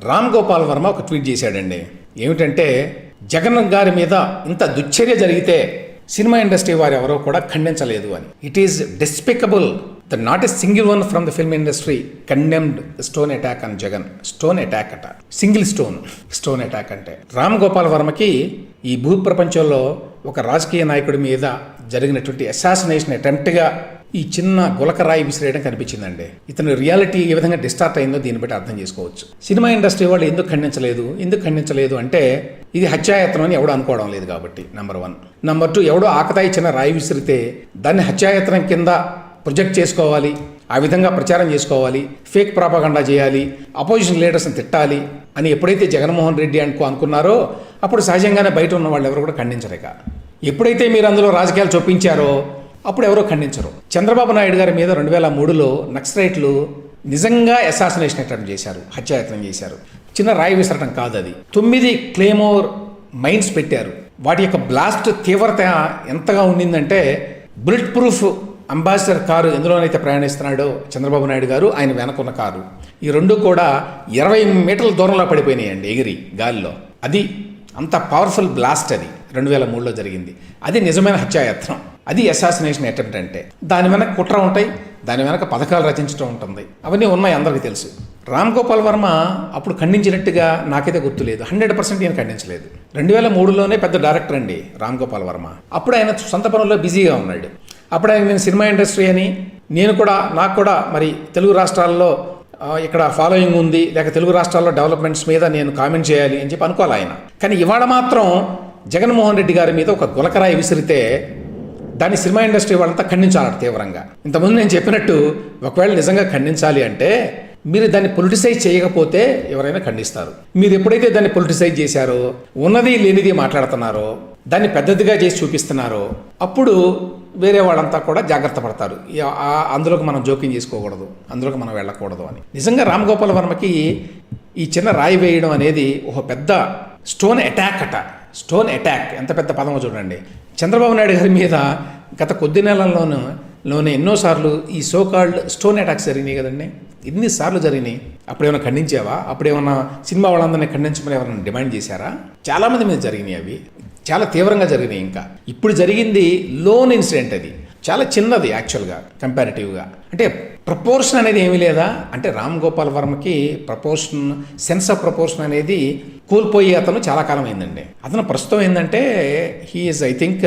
రామ్ గోపాల్ వర్మ ఒక ట్వీట్ చేశాడండి. ఏమిటంటే జగన్ గారి మీద ఇంత దుశ్చర్య జరిగితే సినిమా ఇండస్ట్రీ వారు ఎవరో కూడా ఖండించలేదు అని. It is despicable the not a single one from the film industry condemned stone attack అని జగన్. స్టోన్ అటాక్ అట, సింగిల్ స్టోన్ అటాక్ అంటే. రామ్ గోపాల్ వర్మకి ఈ భూ ప్రపంచంలో ఒక రాజకీయ నాయకుడి మీద జరిగినటువంటి అసాసినేషన్ అటెంప్ట్గా ఈ చిన్న గులకరాయి విసిరేయడం కనిపించిందండి. ఇతని రియాలిటీ ఏ విధంగా డిస్టార్ట్ అయిందో దీన్ని బట్టి అర్థం చేసుకోవచ్చు. సినిమా ఇండస్ట్రీ వాళ్ళు ఎందుకు ఖండించలేదు అంటే ఇది హత్యాయత్నం అని ఎవడో అనుకోవడం లేదు కాబట్టి, నెంబర్ 1. నెంబర్ 2, ఎవడో ఆకతాయి చిన్న రాయి విసిరితే దాన్ని హత్యాయత్నం కింద ప్రొజెక్ట్ చేసుకోవాలి, ఆ విధంగా ప్రచారం చేసుకోవాలి, ఫేక్ ప్రాపగండా చేయాలి, అపోజిషన్ లీడర్స్ని తిట్టాలి అని ఎప్పుడైతే జగన్మోహన్ రెడ్డి అనుకున్నారో అప్పుడు సహజంగానే బయట ఉన్న వాళ్ళు ఎవరు కూడా ఖండించలేక, ఎప్పుడైతే మీరు అందులో రాజకీయాలు చొప్పించారో అప్పుడు ఎవరో ఖండించరు. చంద్రబాబు నాయుడు గారి మీద 2003లో నక్సలైట్లు నిజంగా అసాసినేషన్ అటెంప్ట్ చేశారు, హత్యాయత్నం చేశారు. చిన్న రాయి విసరటం కాదు అది. 9 క్లేమోర్ మైన్స్ పెట్టారు. వాటి యొక్క బ్లాస్ట్ తీవ్రత ఎంతగా ఉండిందంటే బుల్లెట్ ప్రూఫ్ అంబాసిడర్ కారు ఎందులోనైతే ప్రయాణిస్తున్నాడో చంద్రబాబు నాయుడు గారు, ఆయన వెనకున్న కారు, ఈ రెండు కూడా 20 మీటర్ల దూరంలో పడిపోయినాయండి ఎగిరి గాలిలో. అది అంత పవర్ఫుల్ బ్లాస్ట్ అది 2003లో జరిగింది. అది నిజమైన హత్యాయత్నం, అది అసాసినేషన్ అటెంప్ట్ అంటే. దాని వెనక కుట్ర ఉంటాయి, దాని వెనక పథకాలు రచించడం ఉంటుంది, అవన్నీ ఉన్నాయి, అందరికీ తెలుసు. రామ్ గోపాల్ వర్మ అప్పుడు ఖండించినట్టుగా నాకైతే గుర్తులేదు. 100% ఈయన ఖండించలేదు. 2003లోనే పెద్ద డైరెక్టర్ అండి రామ్ గోపాల్ వర్మ. అప్పుడు ఆయన సొంత పనుల్లో బిజీగా ఉన్నాడు. అప్పుడు ఆయన నేను సినిమా ఇండస్ట్రీ అని, నాకు కూడా మరి తెలుగు రాష్ట్రాల్లో ఇక్కడ ఫాలోయింగ్ ఉంది, లేక తెలుగు రాష్ట్రాల్లో డెవలప్మెంట్స్ మీద నేను కామెంట్ చేయాలి అని చెప్పి అనుకోవాలి ఆయన. కానీ ఇవాళ మాత్రం జగన్మోహన్ రెడ్డి గారి మీద ఒక గులకరాయి విసిరితే దాన్ని సినిమా ఇండస్ట్రీ వాళ్ళంతా ఖండించాలట తీవ్రంగా. ఇంతకుముందు నేను చెప్పినట్టు ఒకవేళ నిజంగా ఖండించాలి అంటే మీరు దాన్ని పొలిటిసైజ్ చేయకపోతే ఎవరైనా ఖండిస్తారు. మీరు ఎప్పుడైతే దాన్ని పొలిటిసైజ్ చేశారో, ఉన్నది లేనిది మాట్లాడుతున్నారో, దాన్ని పెద్దదిగా చేసి చూపిస్తున్నారో అప్పుడు వేరే వాళ్ళంతా కూడా జాగ్రత్త పడతారు. అందులోకి మనం జోక్యం చేసుకోకూడదు, అందులోకి మనం వెళ్ళకూడదు అని. నిజంగా రామ్ గోపాల్ వర్మకి ఈ చిన్న రాయి వేయడం అనేది ఒక పెద్ద స్టోన్ అటాక్ అట. స్టోన్ అటాక్ ఎంత పెద్ద పదమో చూడండి. చంద్రబాబు నాయుడు గారి మీద గత కొద్ది నెలల్లోనే ఎన్నోసార్లు ఈ సోకాల్డ్ స్టోన్ అటాక్స్ జరిగినాయి కదండి. ఎన్నిసార్లు జరిగినాయి. అప్పుడేమైనా ఖండించావా? అప్పుడేమన్నా సినిమా వాళ్ళందరినీ ఖండించమని ఎవరైనా డిమాండ్ చేశారా? చాలామంది మీద జరిగినాయి, అవి చాలా తీవ్రంగా జరిగినాయి. ఇంకా ఇప్పుడు జరిగింది లోన్ ఇన్సిడెంట్, అది చాలా చిన్నది యాక్చువల్గా కంపారిటివ్గా. అంటే ప్రపోర్షన్ అనేది ఏమీ లేదా అంటే రామ్ గోపాల్ వర్మకి సెన్స్ ఆఫ్ ప్రపోర్షన్ అనేది కోల్పోయి అతను చాలా కాలం అయిందండి. అతను ప్రస్తుతం ఏంటంటే he is I think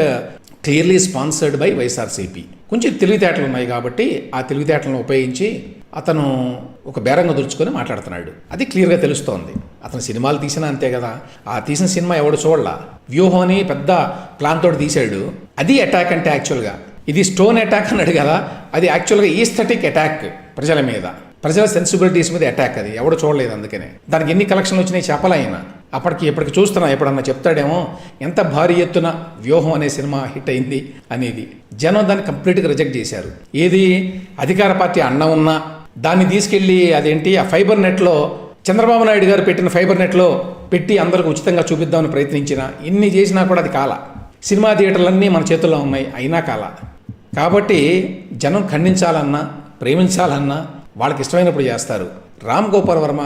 clearly sponsored by YSRCP. కొంచెం తెలివితేటలు ఉన్నాయి కాబట్టి ఆ తెలివితేటలను ఉపయోగించి అతను ఒక బేరంగా దుర్చుకొని మాట్లాడుతున్నాడు. అది క్లియర్గా తెలుస్తోంది. అతను సినిమాలు తీసినా అంతే కదా. ఆ తీసిన సినిమా ఎవడు చూడలా, వ్యూహం అని పెద్ద ప్లాన్ తోటి తీశాడు. అది అటాక్ అంటే యాక్చువల్గా. ఇది స్టోన్ అటాక్ అన్నాడు కదా, అది యాక్చువల్గా ఈస్థెటిక్ అటాక్ ప్రజల మీద, ప్రజల సెన్సిబిలిటీస్ మీద అటాక్. అది ఎవడు చూడలేదు, అందుకనే దానికి ఎన్ని కలెక్షన్లు వచ్చినాయి చెప్పలేయన. ఇప్పటికి చూస్తున్నా, ఎప్పుడన్నా చెప్తాడేమో ఎంత భారీ ఎత్తున వ్యూహం అనే సినిమా హిట్ అయింది అనేది. జనం దాన్ని కంప్లీట్గా రిజెక్ట్ చేశారు. ఏది అధికార పార్టీ అన్న ఉన్నా దాన్ని తీసుకెళ్ళి అదేంటి ఆ ఫైబర్ నెట్లో చంద్రబాబు నాయుడు గారు పెట్టిన ఫైబర్ నెట్లో పెట్టి అందరికి ఉచితంగా చూపిద్దామని ప్రయత్నించినా, ఇన్ని చేసినా కూడా అది కాల. సినిమా థియేటర్లన్నీ మన చేతుల్లో ఉన్నాయి, అయినా కాల. కాబట్టి జనం ఖండించాలన్నా ప్రేమించాలన్నా వాళ్ళకి ఇష్టమైనప్పుడు చేస్తారు. రామ్ గోపాల్ వర్మ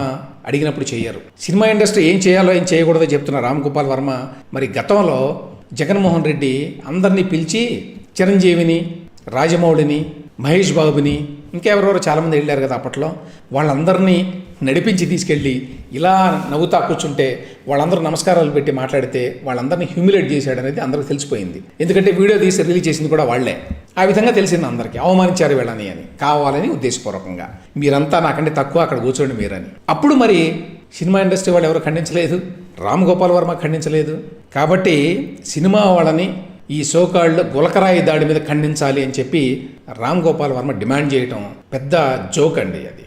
అడిగినప్పుడు చేయరు. సినిమా ఇండస్ట్రీ ఏం చేయాలో ఏం చేయకూడదో చెప్తున్న రామ్ గోపాల్ వర్మ మరి గతంలో జగన్మోహన్ రెడ్డి అందరినీ పిలిచి చిరంజీవిని, రాజమౌళిని, మహేష్ బాబుని, ఇంకెవరెవరో చాలామంది వెళ్ళారు కదా అప్పట్లో, వాళ్ళందరినీ నడిపించి తీసుకెళ్ళి ఇలా నవ్వుతా కూర్చుంటే వాళ్ళందరూ నమస్కారాలు పెట్టి మాట్లాడితే వాళ్ళందరినీ హ్యూమిలేట్ చేశాడు అనేది అందరికీ తెలిసిపోయింది. ఎందుకంటే వీడియో తీసి రిలీజ్ చేసింది కూడా వాళ్లే. ఆ విధంగా తెలిసింది అందరికీ, అవమానించారు వీళ్ళని అని, కావాలని ఉద్దేశపూర్వకంగా. మీరంతా నాకంటే తక్కువ, అక్కడ కూర్చోండి మీరని. అప్పుడు మరి సినిమా ఇండస్ట్రీ వాళ్ళు ఎవరు ఖండించలేదు, రామ్ గోపాల్ వర్మ ఖండించలేదు. కాబట్టి సినిమా వాళ్ళని ఈ సోకాల్డ్ గులకరాయి దాడి మీద ఖండించాలి అని చెప్పి రామ్ గోపాల్ వర్మ డిమాండ్ చేయటం పెద్ద జోక్ అండి అది.